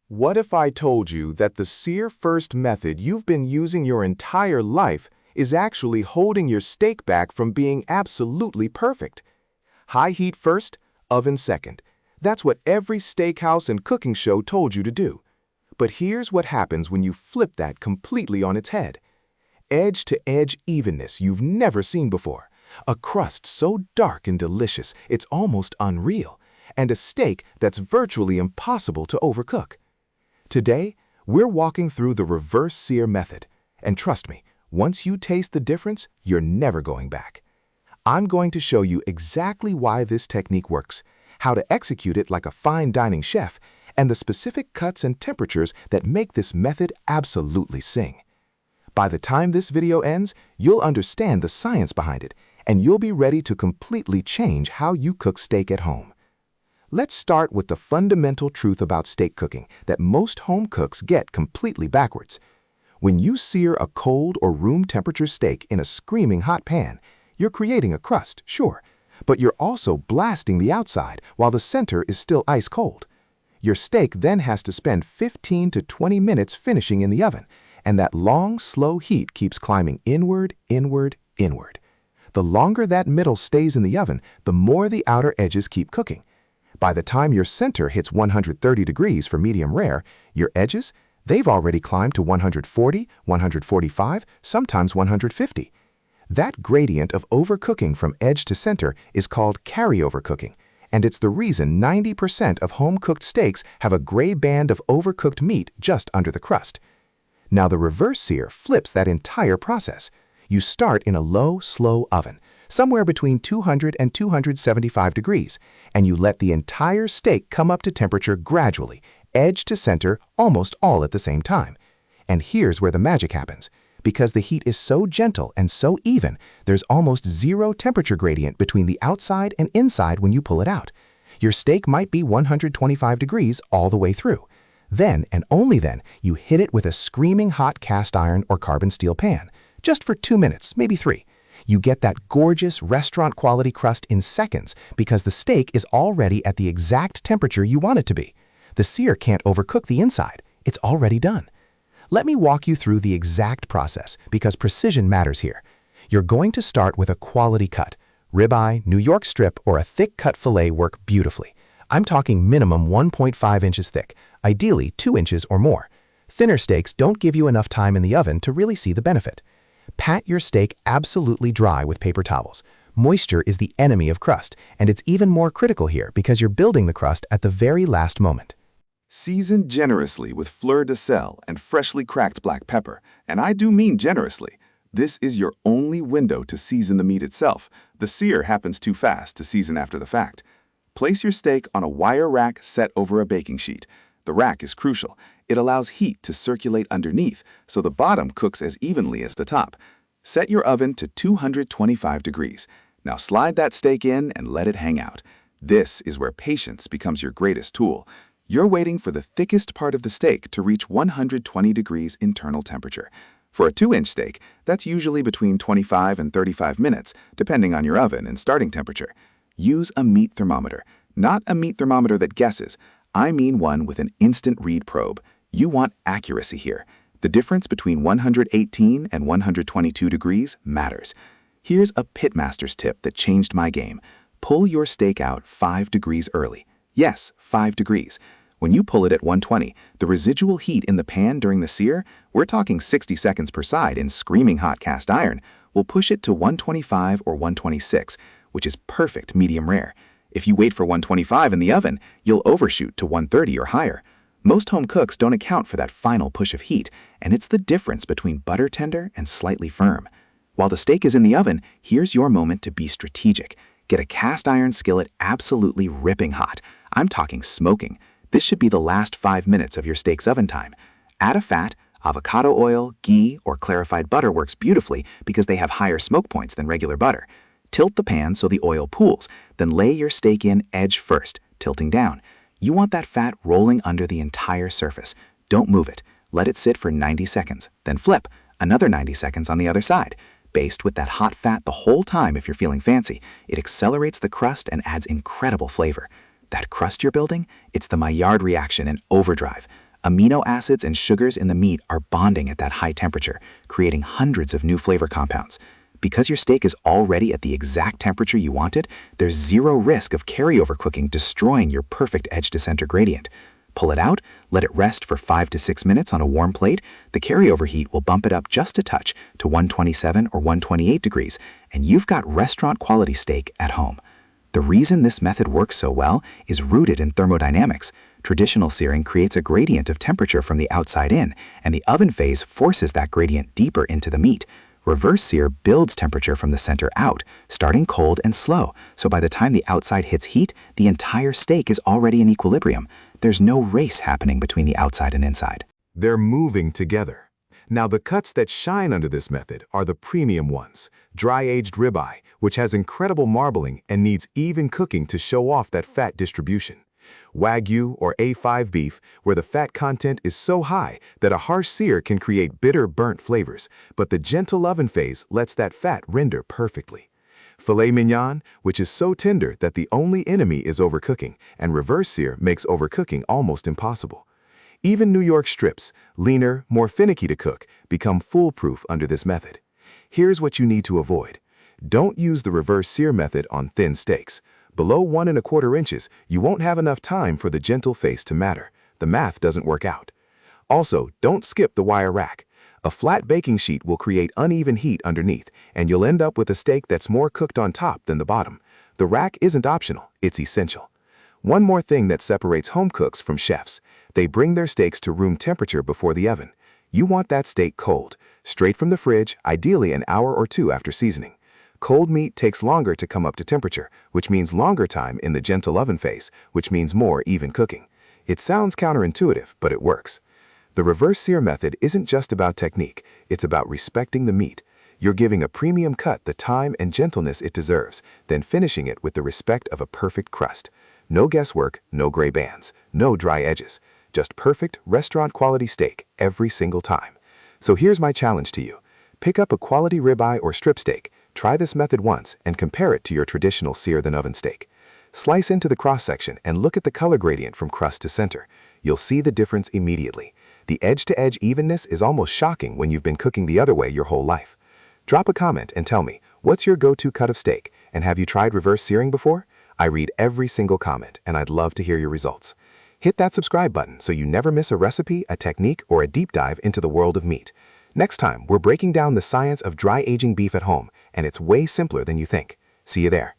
What if I told you that the sear-first method you've been using your entire life is actually holding your steak back from being absolutely perfect? High heat first, oven second. That's what every steakhouse and cooking show told you to do. But here's what happens when you flip that completely on its head. Edge-to-edge evenness you've never seen before. A crust so dark and delicious it's almost unreal. And a steak that's virtually impossible to overcook. Today, we're walking through the reverse sear method. And trust me, once you taste the difference, you're never going back. I'm going to show you exactly why this technique works, how to execute it like a fine dining chef, and the specific cuts and temperatures that make this method absolutely sing. By the time this video ends, you'll understand the science behind it, and you'll be ready to completely change how you cook steak at home. Let's start with the fundamental truth about steak cooking that most home cooks get completely backwards. When you sear a cold or room temperature steak in a screaming hot pan, you're creating a crust, sure, but you're also blasting the outside while the center is still ice cold. Your steak then has to spend 15 to 20 minutes finishing in the oven, and that long, slow heat keeps climbing inward, inward, inward. The longer that middle stays in the oven, the more the outer edges keep cooking. By the time your center hits 130 degrees for medium rare, your edges, they've already climbed to 140, 145, sometimes 150. That gradient of overcooking from edge to center is called carryover cooking, and it's the reason 90% of home-cooked steaks have a gray band of overcooked meat just under the crust. Now the reverse sear flips that entire process. You start in a low, slow oven, somewhere between 200 and 275 degrees, and you let the entire steak come up to temperature gradually, edge to center, almost all at the same time. And here's where the magic happens. Because the heat is so gentle and so even, there's almost zero temperature gradient between the outside and inside when you pull it out. Your steak might be 125 degrees all the way through. Then, and only then, you hit it with a screaming hot cast iron or carbon steel pan, just for 2 minutes, maybe 3. You get that gorgeous restaurant-quality crust in seconds because the steak is already at the exact temperature you want it to be. The sear can't overcook the inside. It's already done. Let me walk you through the exact process because precision matters here. You're going to start with a quality cut. Ribeye, New York strip, or a thick-cut filet work beautifully. I'm talking minimum 1.5 inches thick, ideally 2 inches or more. Thinner steaks don't give you enough time in the oven to really see the benefit. Pat your steak absolutely dry with paper towels. Moisture is the enemy of crust, and it's even more critical here because you're building the crust at the very last moment. Season generously with fleur de sel and freshly cracked black pepper, and I do mean generously. This is your only window to season the meat itself. The sear happens too fast to season after the fact. Place your steak on a wire rack set over a baking sheet. The rack is crucial. It allows heat to circulate underneath, so the bottom cooks as evenly as the top. Set your oven to 225 degrees. Now slide that steak in and let it hang out. This is where patience becomes your greatest tool. You're waiting for the thickest part of the steak to reach 120 degrees internal temperature. For a 2-inch steak, that's usually between 25 and 35 minutes, depending on your oven and starting temperature. Use a meat thermometer, not a meat thermometer that guesses. I mean one with an instant read probe. You want accuracy here. The difference between 118 and 122 degrees matters. Here's a pitmaster's tip that changed my game. Pull your steak out 5 degrees early. Yes, 5 degrees. When you pull it at 120, the residual heat in the pan during the sear, we're talking 60 seconds per side in screaming hot cast iron, will push it to 125 or 126, which is perfect medium rare. If you wait for 125 in the oven, you'll overshoot to 130 or higher. Most home cooks don't account for that final push of heat, and it's the difference between butter tender and slightly firm. While the steak is in the oven, here's your moment to be strategic. Get a cast iron skillet absolutely ripping hot. I'm talking smoking. This should be the last 5 minutes of your steak's oven time. Add a fat. Avocado oil, ghee, or clarified butter works beautifully because they have higher smoke points than regular butter. Tilt the pan so the oil pools, then lay your steak in edge first, tilting down. You want that fat rolling under the entire surface. Don't move it. Let it sit for 90 seconds, then flip. Another 90 seconds on the other side. Baste with that hot fat the whole time if you're feeling fancy. It accelerates the crust and adds incredible flavor. That crust you're building, it's the Maillard reaction in overdrive. Amino acids and sugars in the meat are bonding at that high temperature, creating hundreds of new flavor compounds. Because your steak is already at the exact temperature you wanted, there's zero risk of carryover cooking destroying your perfect edge-to-center gradient. Pull it out, let it rest for 5 to 6 minutes on a warm plate. The carryover heat will bump it up just a touch to 127 or 128 degrees, and you've got restaurant-quality steak at home. The reason this method works so well is rooted in thermodynamics. Traditional searing creates a gradient of temperature from the outside in, and the oven phase forces that gradient deeper into the meat. Reverse sear builds temperature from the center out, starting cold and slow, so by the time the outside hits heat, the entire steak is already in equilibrium. There's no race happening between the outside and inside. They're moving together. Now, the cuts that shine under this method are the premium ones. Dry-aged ribeye, which has incredible marbling and needs even cooking to show off that fat distribution. Wagyu or A5 beef, where the fat content is so high that a harsh sear can create bitter, burnt flavors, but the gentle oven phase lets that fat render perfectly. Filet mignon, which is so tender that the only enemy is overcooking, and reverse sear makes overcooking almost impossible. Even New York strips, leaner, more finicky to cook, become foolproof under this method. Here's what you need to avoid. Don't use the reverse sear method on thin steaks. Below 1 1/4 inches, you won't have enough time for the gentle face to matter. The math doesn't work out. Also, don't skip the wire rack. A flat baking sheet will create uneven heat underneath, and you'll end up with a steak that's more cooked on top than the bottom. The rack isn't optional, it's essential. One more thing that separates home cooks from chefs. They bring their steaks to room temperature before the oven. You want that steak cold, straight from the fridge, ideally an hour or 2 after seasoning. Cold meat takes longer to come up to temperature, which means longer time in the gentle oven phase, which means more even cooking. It sounds counterintuitive, but it works. The reverse sear method isn't just about technique, it's about respecting the meat. You're giving a premium cut the time and gentleness it deserves, then finishing it with the respect of a perfect crust. No guesswork, no gray bands, no dry edges. Just perfect restaurant-quality steak every single time. So here's my challenge to you. Pick up a quality ribeye or strip steak. Try this method once and compare it to your traditional sear-than-oven steak. Slice into the cross-section and look at the color gradient from crust to center. You'll see the difference immediately. The edge-to-edge evenness is almost shocking when you've been cooking the other way your whole life. Drop a comment and tell me, what's your go-to cut of steak? And have you tried reverse searing before? I read every single comment, and I'd love to hear your results. Hit that subscribe button so you never miss a recipe, a technique, or a deep dive into the world of meat. Next time, we're breaking down the science of dry aging beef at home, and it's way simpler than you think. See you there.